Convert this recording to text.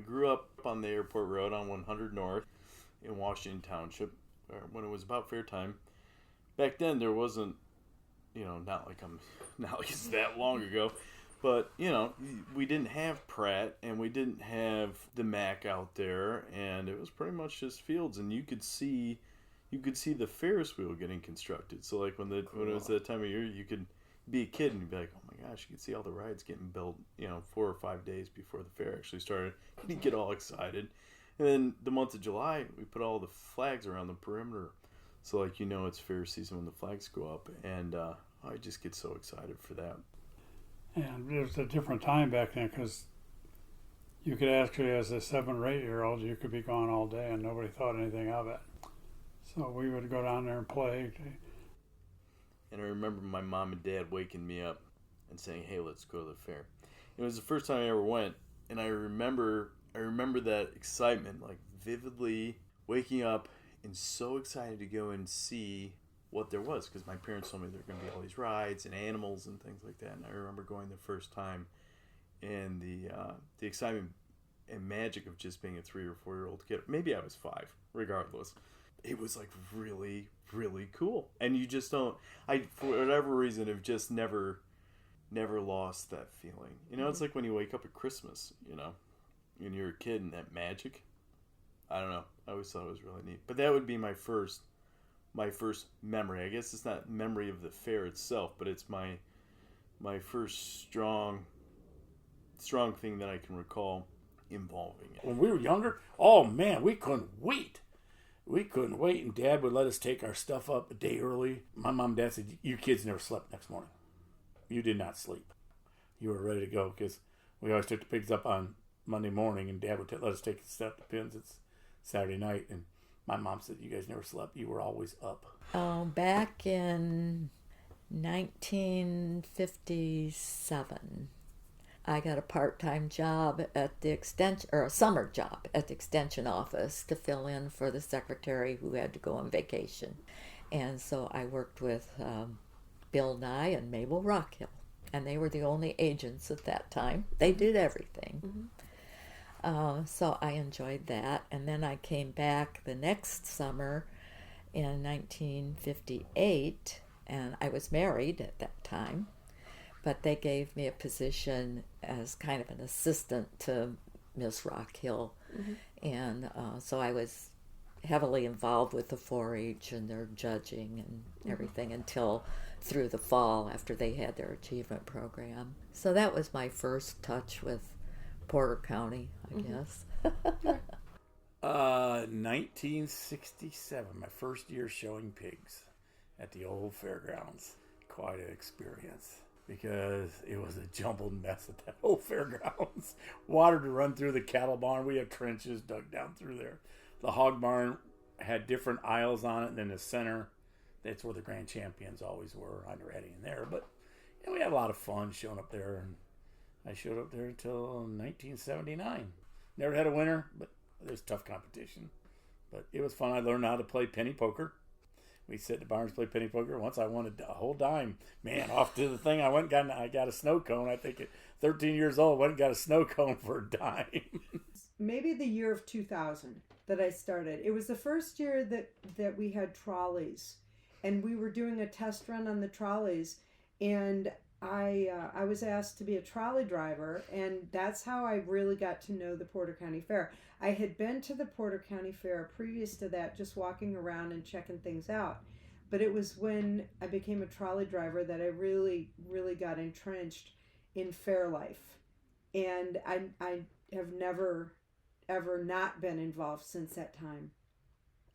we grew up on the airport road on 100 North in Washington Township when it was about fair time. Back then there wasn't, not like it's that long ago, but we didn't have Pratt and we didn't have the Mac out there, and it was pretty much just fields, and you could see the Ferris wheel getting constructed. So like when it was that time of year, you could be a kid and be like, oh my gosh, you could see all the rides getting built, 4 or 5 days before the fair actually started. You get all excited. And then the month of July, we put all the flags around the perimeter. So it's fair season when the flags go up. And I just get so excited for that. And it was a different time back then because you could actually, as a 7 or 8 year old, you could be gone all day and nobody thought anything of it. So we would go down there and play. And I remember my mom and dad waking me up and saying, hey, let's go to the fair. It was the first time I ever went, and I remember that excitement, like vividly waking up and so excited to go and see what there was, because my parents told me there were going to be all these rides and animals and things like that. And I remember going the first time, and the excitement and magic of just being a 3 or 4 year old kid. Maybe I was 5, regardless. It was like really, really cool. And you just don't, for whatever reason, have just never lost that feeling. It's like when you wake up at Christmas, when you're a kid, and that magic. I don't know. I always thought it was really neat. But that would be my first memory. I guess it's not memory of the fair itself, but it's my first strong thing that I can recall involving it. When we were younger, oh man, we couldn't wait. We couldn't wait, and Dad would let us take our stuff up a day early. My mom and Dad said, you kids never slept next morning. You did not sleep. You were ready to go, because we always took the pigs up on Monday morning, and Dad would let us take the stuff to pins. It's Saturday night, and my mom said, you guys never slept. You were always up. Back in 1957, I got a part-time job at the extension, or a summer job at the extension office to fill in for the secretary who had to go on vacation. And so I worked with Bill Nye and Mabel Rockhill, and they were the only agents at that time. They did everything. Mm-hmm. So I enjoyed that. And then I came back the next summer in 1958, and I was married at that time. But they gave me a position as kind of an assistant to Miss Rockhill. Mm-hmm. And so I was heavily involved with the 4-H and their judging and everything until through the fall after they had their achievement program. So that was my first touch with Porter County, I guess. 1967, my first year showing pigs at the old fairgrounds. Quite an experience, because it was a jumbled mess at that old fairgrounds. Water to run through the cattle barn. We had trenches dug down through there. The hog barn had different aisles on it, and then the center, that's where the grand champions always were. I never had any in there, but we had a lot of fun showing up there, and I showed up there until 1979. Never had a winner, but it was tough competition. But it was fun. I learned how to play penny poker. We sit in the barns, play penny poker. Once I won a whole dime. Man, off to the thing. I got a snow cone. I think at 13 years old, went and got a snow cone for a dime. Maybe the year of 2000 that I started. It was the first year that we had trolleys. And we were doing a test run on the trolleys. And I was asked to be a trolley driver. And that's how I really got to know the Porter County Fair. I had been to the Porter County Fair previous to that, just walking around and checking things out. But it was when I became a trolley driver that I really, really got entrenched in fair life. And I have never, ever not been involved since that time.